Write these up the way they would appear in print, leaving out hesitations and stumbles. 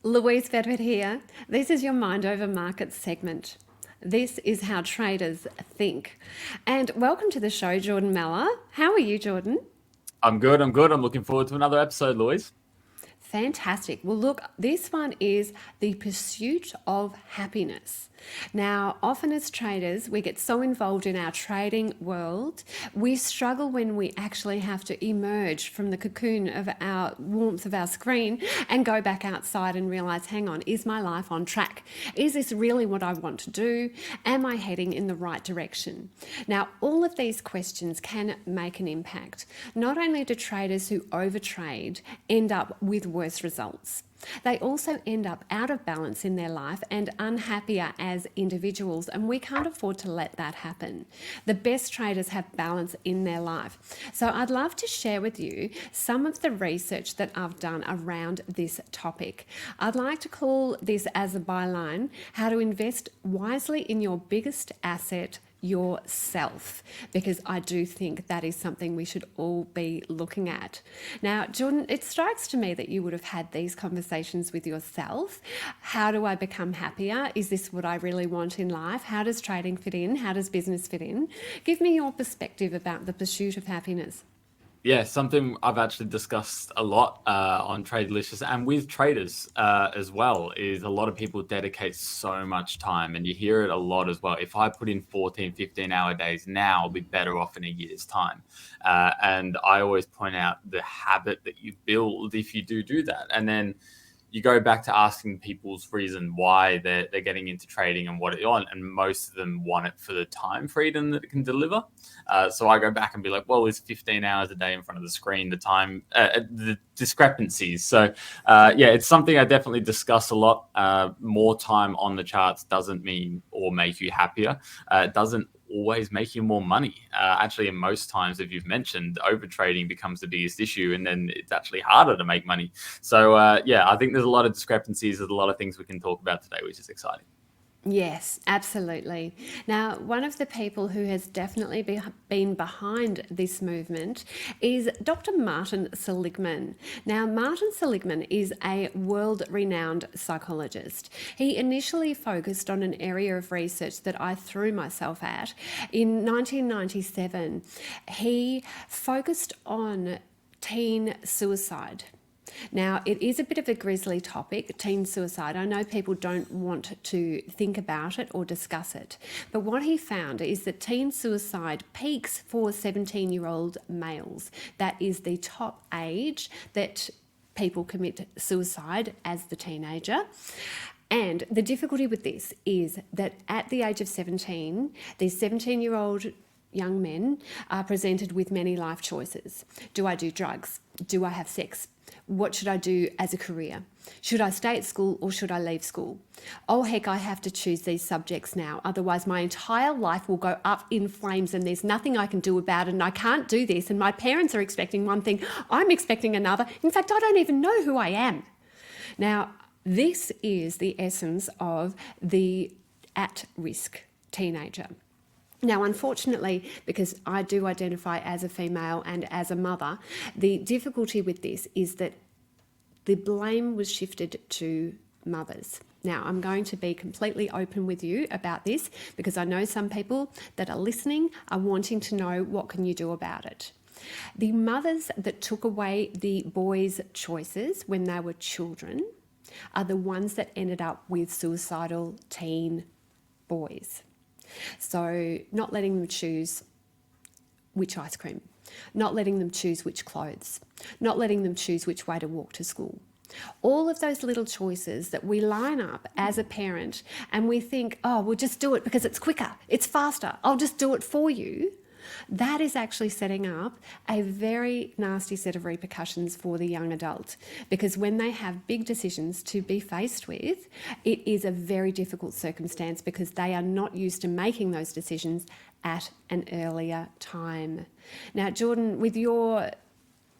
Louise Bedford here. This is your Mind Over Market segment. This is how traders think. And welcome to the show, Jordan Meller. How are you, Jordan? I'm good. I'm looking forward to another episode, Louise. Fantastic. Well, look, this one is the pursuit of happiness. Now, often as traders, we get so involved in our trading world, we struggle when we actually have to emerge from the cocoon of our warmth of our screen and go back outside and realize, hang on, is my life on track? Is this really what I want to do? Am I heading in the right direction? Now, all of these questions can make an impact. Not only do traders who overtrade end up with worse results, they also end up out of balance in their life and unhappier as individuals, and we can't afford to let that happen. The best traders have balance in their life. So I'd love to share with you some of the research that I've done around this topic. I'd like to call this as a byline, how to invest wisely in your biggest asset, yourself, because I do think that is something we should all be looking at. Now, Jordan, it strikes to me that you would have had these conversations with yourself. How do I become happier? Is this what I really want in life? How does trading fit in? How does business fit in? Give me your perspective about the pursuit of happiness. Yeah, something I've actually discussed a lot on Trade Delicious and with traders as well is a lot of people dedicate so much time, and you hear it a lot as well. If I put in 14, 15-hour days now, I'll be better off in a year's time. And I always point out the habit that you build if you do that. And then you go back to asking people's reason why they're getting into trading and what it on, and most of them want it for the time freedom that it can deliver. So I go back and be like, well, is 15 hours a day in front of the screen the time, the discrepancies? So yeah, it's something I definitely discuss a lot. More time on the charts doesn't mean or make you happier. It doesn't always make you more money. Actually, in most times, if you've mentioned, overtrading becomes the biggest issue, and then it's actually harder to make money. So yeah, I think there's a lot of discrepancies. There's a lot of things we can talk about today, which is exciting. Yes, absolutely. Now, one of the people who has definitely been behind this movement is Dr. Martin Seligman. Now, Martin Seligman is a world-renowned psychologist. He initially focused on an area of research that I threw myself at. In 1997, he focused on teen suicide. Now, it is a bit of a grisly topic, teen suicide. I know people don't want to think about it or discuss it, but what he found is that teen suicide peaks for 17-year-old males. That is the top age that people commit suicide as the teenager. And the difficulty with this is that at the age of 17, these 17-year-old young men are presented with many life choices. Do I do drugs? Do I have sex? What should I do as a career? Should I stay at school or should I leave school? Oh, heck, I have to choose these subjects now. Otherwise, my entire life will go up in flames and there's nothing I can do about it, and I can't do this. And my parents are expecting one thing, I'm expecting another. In fact, I don't even know who I am. Now, this is the essence of the at-risk teenager. Now, unfortunately, because I do identify as a female and as a mother, the difficulty with this is that the blame was shifted to mothers. Now, I'm going to be completely open with you about this because I know some people that are listening are wanting to know what can you do about it. The mothers that took away the boys' choices when they were children are the ones that ended up with suicidal teen boys. So not letting them choose which ice cream, not letting them choose which clothes, not letting them choose which way to walk to school. All of those little choices that we line up as a parent and we think, oh, we'll just do it because it's quicker, it's faster, I'll just do it for you. That is actually setting up a very nasty set of repercussions for the young adult, because when they have big decisions to be faced with, it is a very difficult circumstance because they are not used to making those decisions at an earlier time. Now, Jordan, with your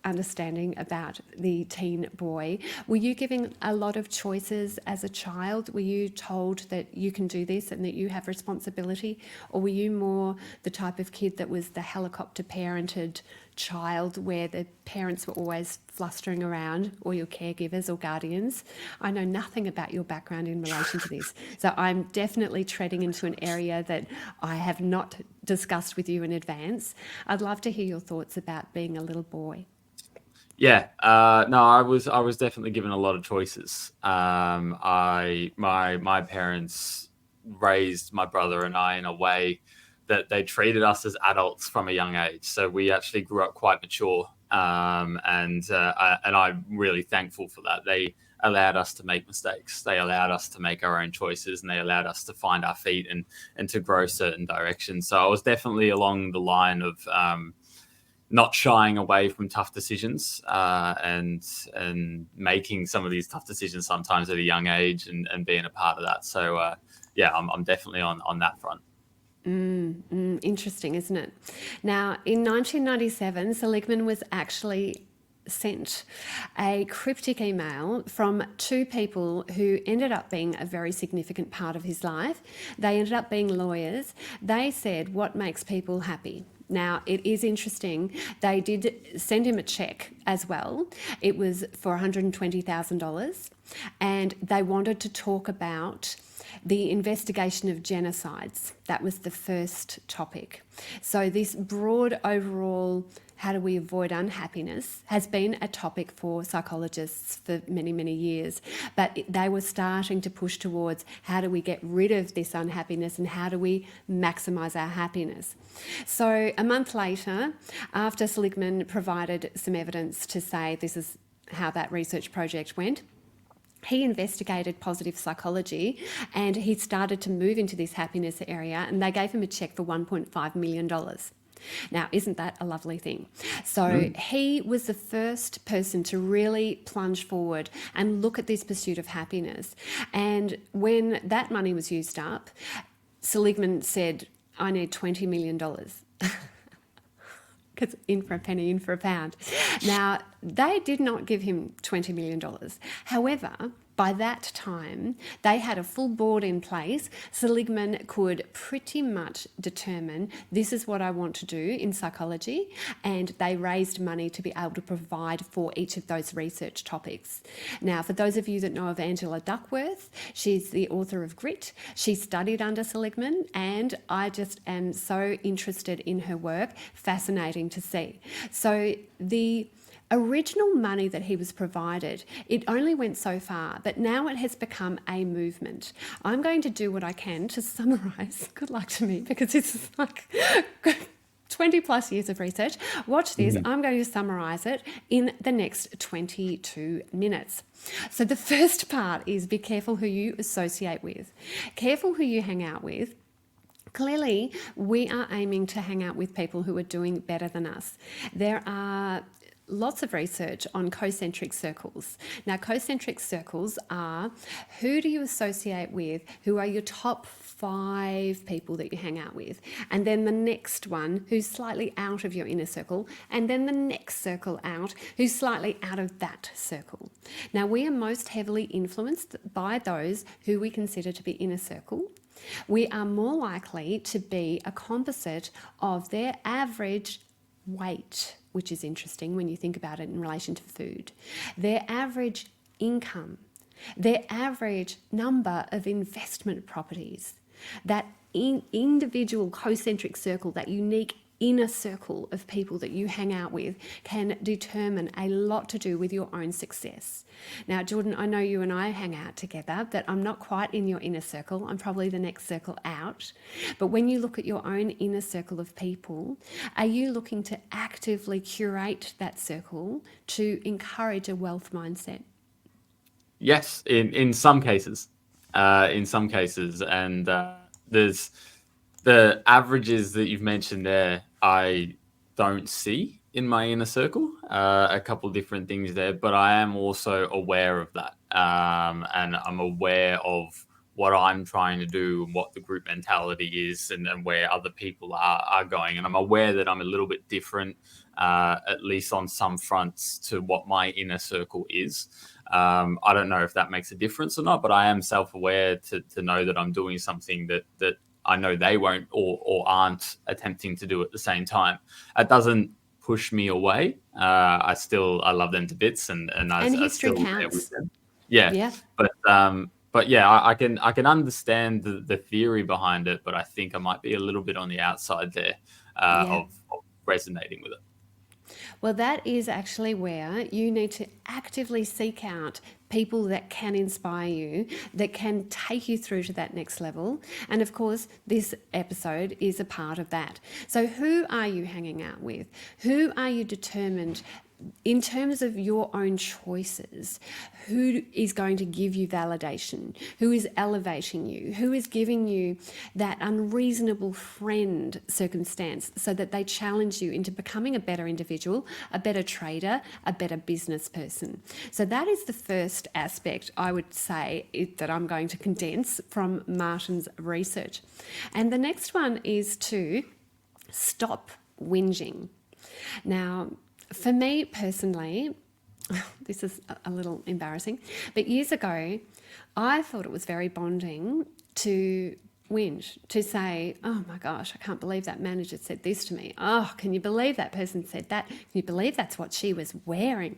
understanding about the teen boy. Were you given a lot of choices as a child? Were you told that you can do this and that you have responsibility? Or were you more the type of kid that was the helicopter parented child where the parents were always flustering around, or your caregivers or guardians? I know nothing about your background in relation to this. So I'm definitely treading into an area that I have not discussed with you in advance. I'd love to hear your thoughts about being a little boy. Yeah, no, I was definitely given a lot of choices. My parents raised my brother and I in a way that they treated us as adults from a young age. So we actually grew up quite mature, and I'm really thankful for that. They allowed us to make mistakes. They allowed us to make our own choices, and they allowed us to find our feet and to grow certain directions. So I was definitely along the line of not shying away from tough decisions, and making some of these tough decisions sometimes at a young age, and being a part of that. So yeah, I'm definitely on that front. Interesting, isn't it? Now, in 1997, Seligman was actually sent a cryptic email from two people who ended up being a very significant part of his life. They ended up being lawyers. They said, "What makes people happy?" Now, it is interesting. They did send him a check as well. It was for $120,000. And they wanted to talk about the investigation of genocides. That was the first topic. So this broad overall, how do we avoid unhappiness, has been a topic for psychologists for many, many years. But they were starting to push towards how do we get rid of this unhappiness and how do we maximise our happiness. So a month later, after Seligman provided some evidence to say this is how that research project went, he investigated positive psychology and he started to move into this happiness area, and they gave him a check for $1.5 million. Now, isn't that a lovely thing? So he was the first person to really plunge forward and look at this pursuit of happiness. And when that money was used up, Seligman said, "I need $20 million." Because in for a penny, in for a pound. Now, they did not give him $20 million. However, by that time, they had a full board in place. Seligman could pretty much determine this is what I want to do in psychology, and they raised money to be able to provide for each of those research topics. Now, for those of you that know of Angela Duckworth, she's the author of Grit. She studied under Seligman, and I just am so interested in her work. Fascinating to see. So the original money that he was provided, it only went so far, but now it has become a movement. I'm going to do what I can to summarise. Good luck to me, because this is like 20 plus years of research. Watch this. I'm going to summarise it in the next 22 minutes. So the first part is be careful who you associate with. Careful who you hang out with. Clearly, we are aiming to hang out with people who are doing better than us. There are lots of research on concentric circles. Now, concentric circles are who do you associate with, who are your top 5 people that you hang out with, and then the next one who's slightly out of your inner circle, and then the next circle out who's slightly out of that circle. Now, we are most heavily influenced by those who we consider to be inner circle. We are more likely to be a composite of their average weight, which is interesting when you think about it in relation to food, their average income, their average number of investment properties. That individual concentric circle, that unique inner circle of people that you hang out with, can determine a lot to do with your own success. Now, Jordan, I know you and I hang out together, but I'm not quite in your inner circle. I'm probably the next circle out. But when you look at your own inner circle of people, are you looking to actively curate that circle to encourage a wealth mindset? Yes, in some cases, and there's the averages that you've mentioned there. I don't see in my inner circle. A couple of different things there, but I am also aware of that, and I'm aware of what I'm trying to do and what the group mentality is, and where other people are going. And I'm aware that I'm a little bit different, at least on some fronts, to what my inner circle is. I don't know if that makes a difference or not, but I am self-aware to know that I'm doing something that I know they won't or aren't attempting to do at the same time. It doesn't push me away. I love them to bits, and And I history still there with counts. them. Yeah, Yeah. but yeah, I can understand the theory behind it, but I think I might be a little bit on the outside there Yeah. of resonating with it. Well, that is actually where you need to actively seek out people that can inspire you, that can take you through to that next level. And of course, this episode is a part of that. So, who are you hanging out with? Who are you determined in terms of your own choices? Who is going to give you validation? Who is elevating you? Who is giving you that unreasonable friend circumstance so that they challenge you into becoming a better individual, a better trader, a better business person? So that is the first aspect, I would say, that I'm going to condense from Martin's research. And the next one is to stop whinging. Now, for me personally, this is a little embarrassing, but years ago, I thought it was very bonding to whinge, to say, oh my gosh, I can't believe that manager said this to me. Oh, can you believe that person said that? Can you believe that's what she was wearing?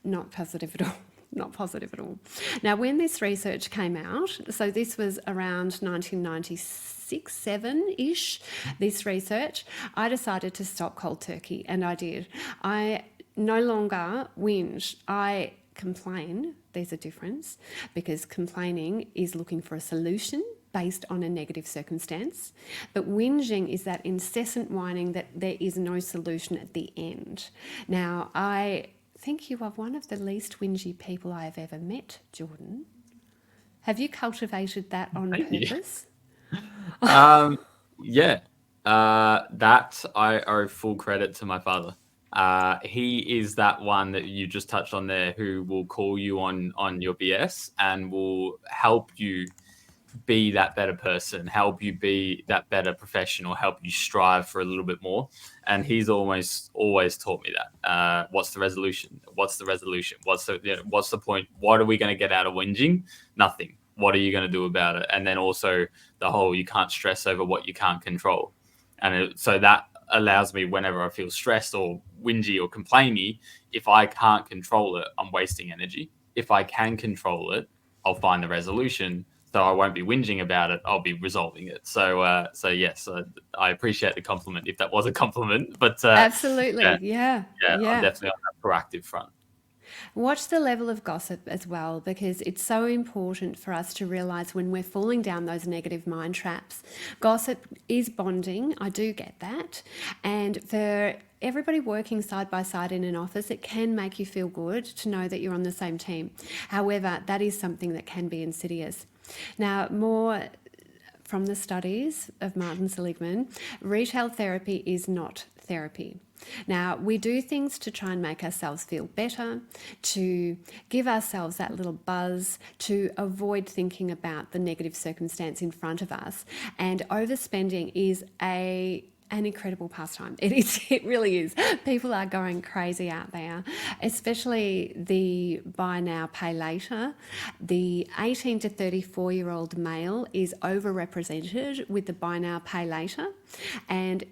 Not positive at all. Not positive at all. Now, when this research came out, so this was around 1996, 7-ish, this research, I decided to stop cold turkey, and I did. I no longer whinge. I complain. There's a difference, because complaining is looking for a solution based on a negative circumstance. But whinging is that incessant whining that there is no solution at the end. Now, I think you are one of the least whingy people I have ever met, Jordan. Have you cultivated that on purpose? Yeah, that I owe full credit to my father. He is that one that you just touched on there, who will call you on your BS and will help you be that better person, help you be that better professional, help you strive for a little bit more. And he's always taught me that. What's the resolution? What's the resolution? What's the point? What are we going to get out of whinging? Nothing. What are you going to do about it? And then also the whole, you can't stress over what you can't control. And so that allows me, whenever I feel stressed or whingy or complainy, if I can't control it, I'm wasting energy. If I can control it, I'll find the resolution. So I won't be whinging about it. I'll be resolving it. So yes, I appreciate the compliment, if that was a compliment. But Absolutely. Yeah. I'm definitely on that proactive front. Watch the level of gossip as well, because it's so important for us to realize when we're falling down those negative mind traps. Gossip is bonding. I do get that. And for everybody working side by side in an office, it can make you feel good to know that you're on the same team. However, that is something that can be insidious. Now, more from the studies of Martin Seligman, retail therapy is not therapy. Now, we do things to try and make ourselves feel better, to give ourselves that little buzz, to avoid thinking about the negative circumstance in front of us. And overspending is an incredible pastime. It is. It really is. People are going crazy out there, especially the buy now, pay later. The 18 to 34-year-old male is overrepresented with the buy now, pay later. And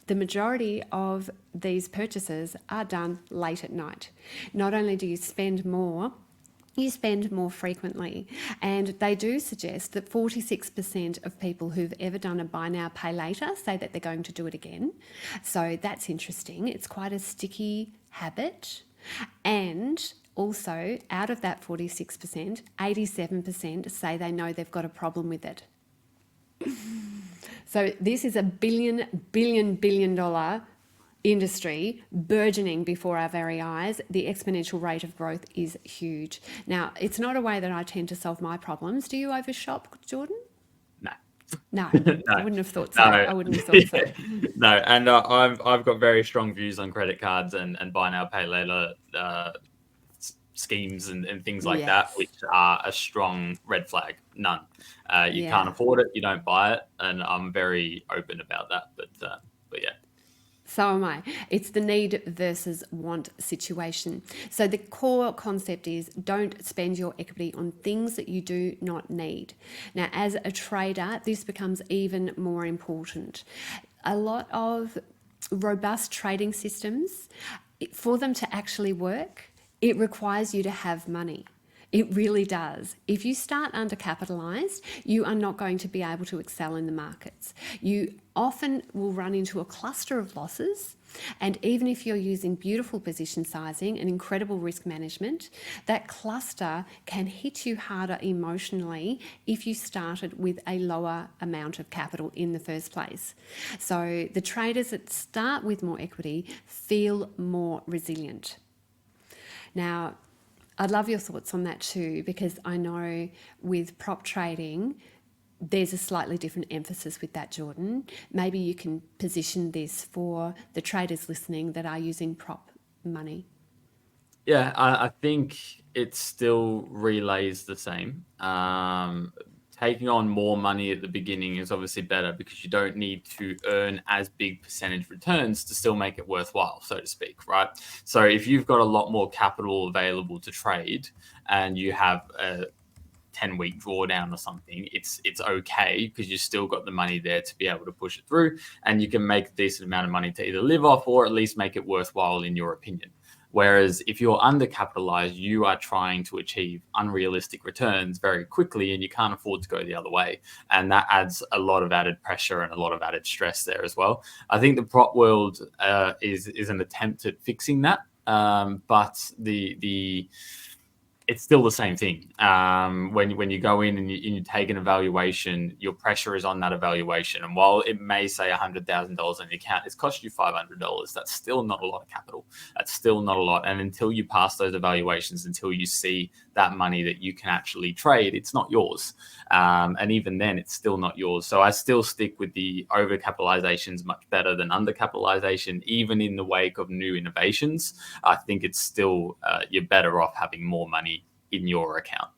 the majority of these purchases are done late at night. Not only do you spend more, you spend more frequently. And they do suggest that 46% of people who've ever done a buy now, pay later say that they're going to do it again. So that's interesting. It's quite a sticky habit. And also, out of that 46%, 87% say they know they've got a problem with it. So this is a billion dollar industry burgeoning before our very eyes. The exponential rate of growth is huge. Now, it's not a way that I tend to solve my problems. Do you overshop, Jordan? No, I wouldn't have thought so. I wouldn't have thought so. No, and I've got very strong views on credit cards and buy now, pay later schemes and things like that, Yes. which are a strong red flag. None. You can't Yeah. afford it, you don't buy it, and I'm very open about that. But yeah. So am I. It's the need versus want situation. So the core concept is don't spend your equity on things that you do not need. Now, as a trader, this becomes even more important. A lot of robust trading systems, for them to actually work, it requires you to have money. It really does. If you start undercapitalized, you are not going to be able to excel in the markets. You often will run into a cluster of losses. And even if you're using beautiful position sizing and incredible risk management, that cluster can hit you harder emotionally if you started with a lower amount of capital in the first place. So the traders that start with more equity feel more resilient. Now, I'd love your thoughts on that too, because I know with prop trading, there's a slightly different emphasis with that, Jordan. Maybe you can position this for the traders listening that are using prop money. Yeah, I think it still relays the same. Taking on more money at the beginning is obviously better because you don't need to earn as big percentage returns to still make it worthwhile, so to speak, right? So if you've got a lot more capital available to trade and you have a 10-week drawdown or something, it's okay because you've still got the money there to be able to push it through, and you can make a decent amount of money to either live off or at least make it worthwhile in your opinion. Whereas if you're undercapitalized, you are trying to achieve unrealistic returns very quickly and you can't afford to go the other way. And that adds a lot of added pressure and a lot of added stress there as well. I think the prop world is an attempt at fixing that. But it's still the same thing. When you go in and you take an evaluation, your pressure is on that evaluation. And while it may say $100,000 on your account, it's cost you $500. That's still not a lot of capital. That's still not a lot. And until you pass those evaluations, until you see that money that you can actually trade, it's not yours. And even then, it's still not yours. So I still stick with the overcapitalization is much better than undercapitalization, even in the wake of new innovations. I think it's still you're better off having more money in your account.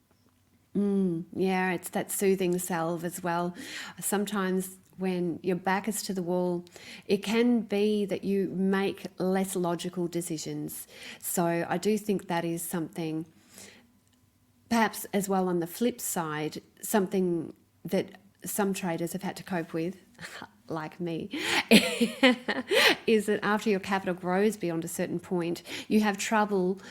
Yeah, it's that soothing salve as well. Sometimes when your back is to the wall, it can be that you make less logical decisions. So I do think that is something, perhaps as well on the flip side, something that some traders have had to cope with, like me, is that after your capital grows beyond a certain point, you have trouble.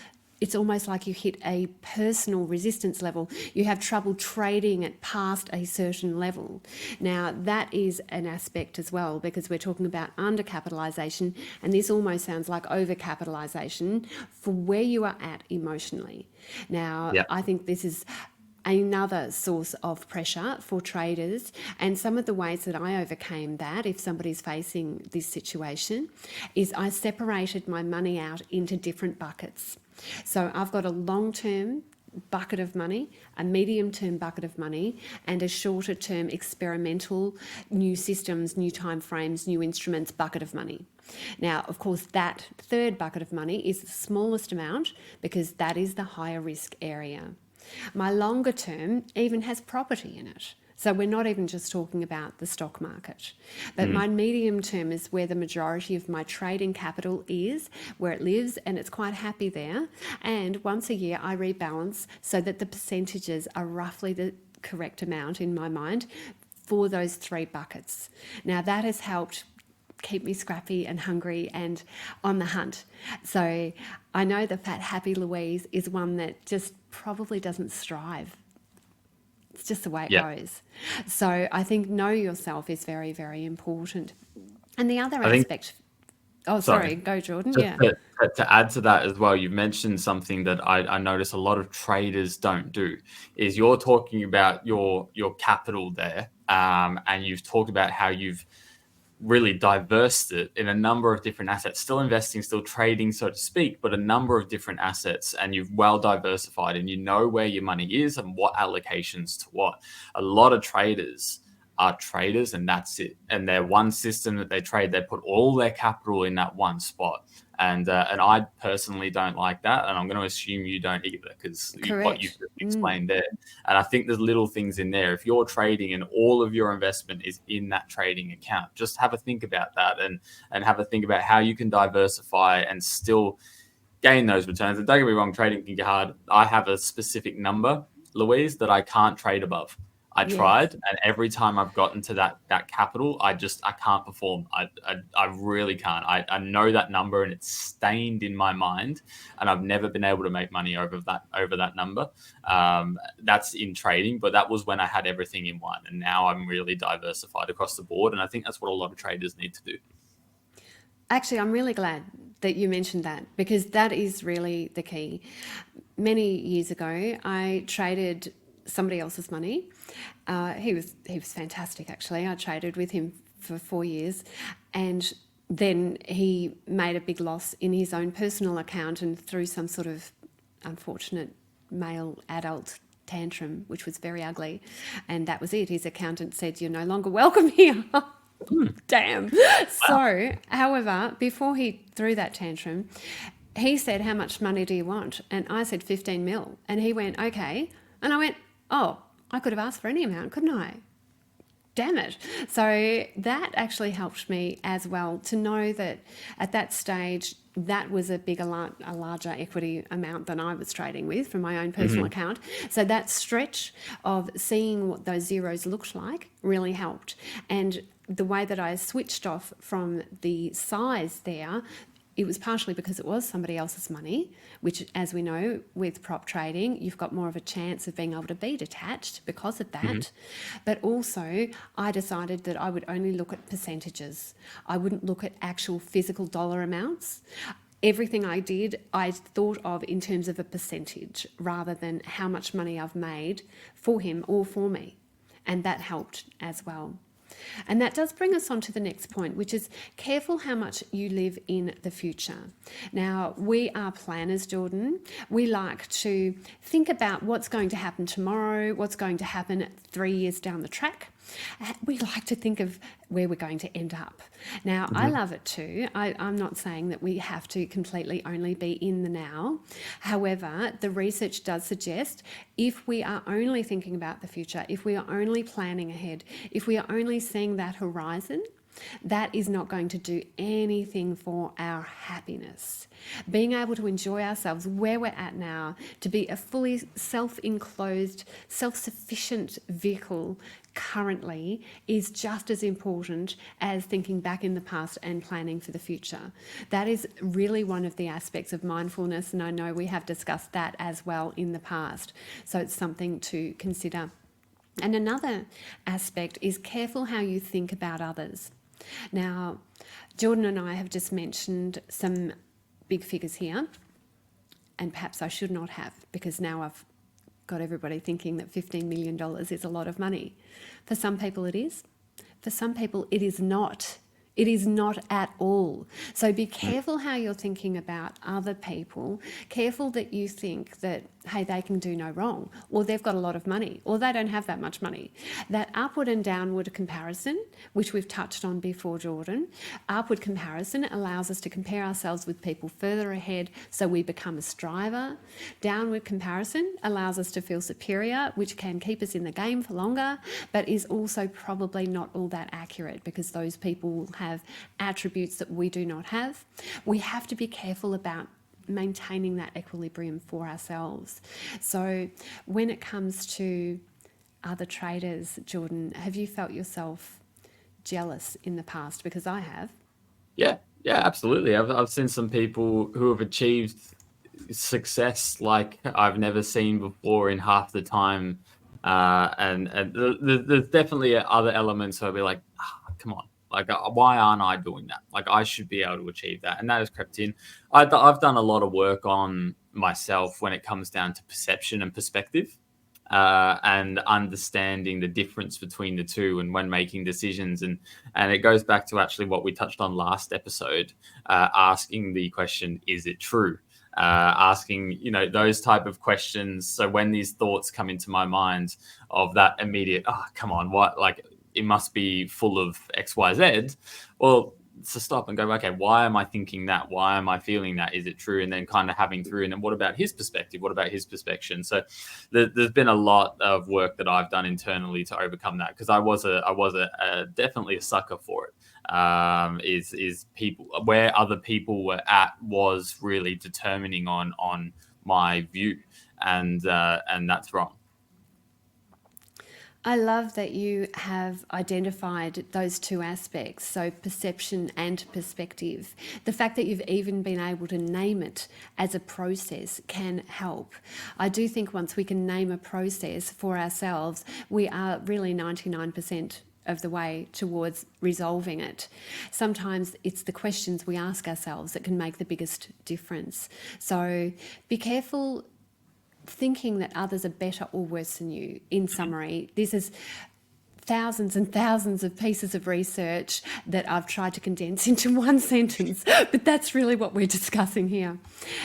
It's almost like you hit a personal resistance level. You have trouble trading at past a certain level. Now, that is an aspect as well, because we're talking about undercapitalization, and this almost sounds like overcapitalization for where you are at emotionally. Now, Yeah. I think this is another source of pressure for traders, and some of the ways that I overcame that, if somebody's facing this situation, is I separated my money out into different buckets. So I've got a long-term bucket of money, a medium-term bucket of money, and a shorter-term experimental new systems, new time frames, new instruments bucket of money. Now, of course, that third bucket of money is the smallest amount because that is the higher risk area. My longer term even has property in it. So we're not even just talking about the stock market. But my medium term is where the majority of my trading capital is, where it lives, and it's quite happy there. And once a year I rebalance so that the percentages are roughly the correct amount in my mind for those three buckets. Now that has helped keep me scrappy and hungry and on the hunt. So I know the Fat Happy Louise is one that just probably doesn't strive. It's just the way it Yeah. goes. So I think know yourself is very, very important. And the other I think, aspect, oh, sorry, sorry, go Jordan. just Yeah. to add to that as well, you mentioned something that I notice a lot of traders don't do is you're talking about your capital there, and you've talked about how you've really diverse it in a number of different assets, still investing, still trading, so to speak, but a number of different assets, and you've well diversified and you know where your money is and what allocations to what. A lot of traders are traders, and that's it. And their one system that they trade, they put all their capital in that one spot. And I personally don't like that, and I'm going to assume you don't either, because what you've Correct. explained there. And I think there's little things in there. If you're trading and all of your investment is in that trading account, just have a think about that, and have a think about how you can diversify and still gain those returns. And don't get me wrong, trading can get hard. I have a specific number, Louise, that I can't trade above. I Yes. tried, and every time I've gotten to that capital, I can't perform. I really can't. I know that number, and it's stained in my mind, and I've never been able to make money over that number. That's in trading, but that was when I had everything in one, and now I'm really diversified across the board, and I think that's what a lot of traders need to do. Actually, I'm really glad that you mentioned that, because that is really the key. Many years ago, I traded somebody else's money. He was fantastic, actually. I traded with him for 4 years, and then he made a big loss in his own personal account, and through some sort of unfortunate male adult tantrum, which was very ugly, and that was it. His accountant said, "You're no longer welcome here." Damn. So, however, before he threw that tantrum, he said, "How much money do you want?" And I said, 15 mil. And he went, "Okay." And I went, "Oh, I could have asked for any amount, couldn't I?" Damn it. So that actually helped me as well to know that at that stage, that was a larger equity amount than I was trading with from my own personal account. So that stretch of seeing what those zeros looked like really helped. And the way that I switched off from the size there, it was partially because it was somebody else's money, which, as we know, with prop trading, you've got more of a chance of being able to be detached because of that. But also, I decided that I would only look at percentages. I wouldn't look at actual physical dollar amounts. Everything I did, I thought of in terms of a percentage rather than how much money I've made for him or for me. And that helped as well. And that does bring us on to the next point, which is careful how much you live in the future. Now, we are planners, Jordan. We like to think about what's going to happen tomorrow, what's going to happen 3 years down the track. We like to think of where we're going to end up. Now, I love it too. I'm not saying that we have to completely only be in the now. However, the research does suggest if we are only thinking about the future, if we are only planning ahead, if we are only seeing that horizon, that is not going to do anything for our happiness. Being able to enjoy ourselves where we're at now, to be a fully self-enclosed, self-sufficient vehicle currently is just as important as thinking back in the past and planning for the future. That is really one of the aspects of mindfulness, and I know we have discussed that as well in the past. So it's something to consider. And another aspect is careful how you think about others. Now, Jordan and I have just mentioned some big figures here, and perhaps I should not have, because now I've got everybody thinking that $15 million is a lot of money. For some people it is. For some people it is not. It is not at all. So be careful how you're thinking about other people. Careful that you think that, hey, they can do no wrong, or they've got a lot of money, or they don't have that much money. That upward and downward comparison, which we've touched on before, Jordan, upward comparison allows us to compare ourselves with people further ahead so we become a striver. Downward comparison allows us to feel superior, which can keep us in the game for longer, but is also probably not all that accurate because those people will have attributes that we do not have. We have to be careful about maintaining that equilibrium for ourselves. So when it comes to other traders, Jordan, have you felt yourself jealous in the past? Because I have. Yeah, absolutely. I've seen some people who have achieved success like I've never seen before in half the time, and there's definitely other elements where I'll be like, come on. Like, why aren't I doing that? Like, I should be able to achieve that. And that has crept in. I've done a lot of work on myself when it comes down to perception and perspective, and understanding the difference between the two and when making decisions. And it goes back to actually what we touched on last episode, asking the question, is it true? Asking, those type of questions. So when these thoughts come into my mind of that immediate, come on, what, like, it must be full of XYZ. Well, to stop and go, okay, why am I thinking that? Why am I feeling that? Is it true? And then kind of having through, and then what about his perspective? What about his perspective? So there's been a lot of work that I've done internally to overcome that, because I was definitely a sucker for it. Is people, where other people were at was really determining on my view, and that's wrong. I love that you have identified those two aspects, so perception and perspective. The fact that you've even been able to name it as a process can help. I do think once we can name a process for ourselves, we are really 99% of the way towards resolving it. Sometimes it's the questions we ask ourselves that can make the biggest difference. So be careful thinking that others are better or worse than you. In summary, this is thousands and thousands of pieces of research that I've tried to condense into one sentence, but that's really what we're discussing here.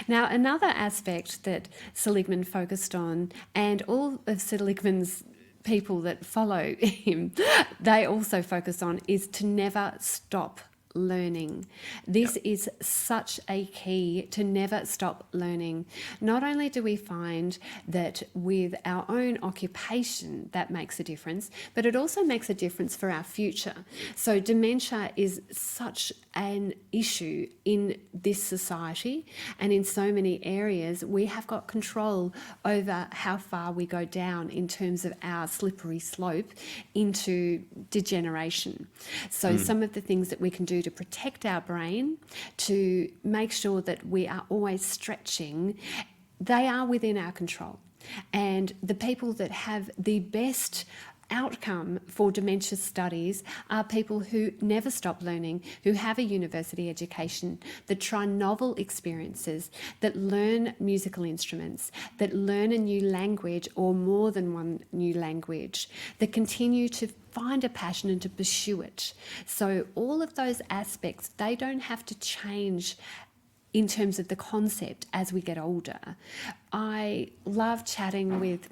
Now, another aspect that Seligman focused on, and all of Seligman's people that follow him, they also focus on, is to never stop learning. This is such a key, to never stop learning. Not only do we find that with our own occupation that makes a difference, but it also makes a difference for our future. So dementia is such an issue in this society, and in so many areas we have got control over how far we go down in terms of our slippery slope into degeneration. So some of the things that we can do to protect our brain, to make sure that we are always stretching, they are within our control. And the people that have the best outcome for dementia studies are people who never stop learning, who have a university education, that try novel experiences, that learn musical instruments, that learn a new language or more than one new language, that continue to find a passion and to pursue it. So all of those aspects, they don't have to change in terms of the concept as we get older. I love chatting with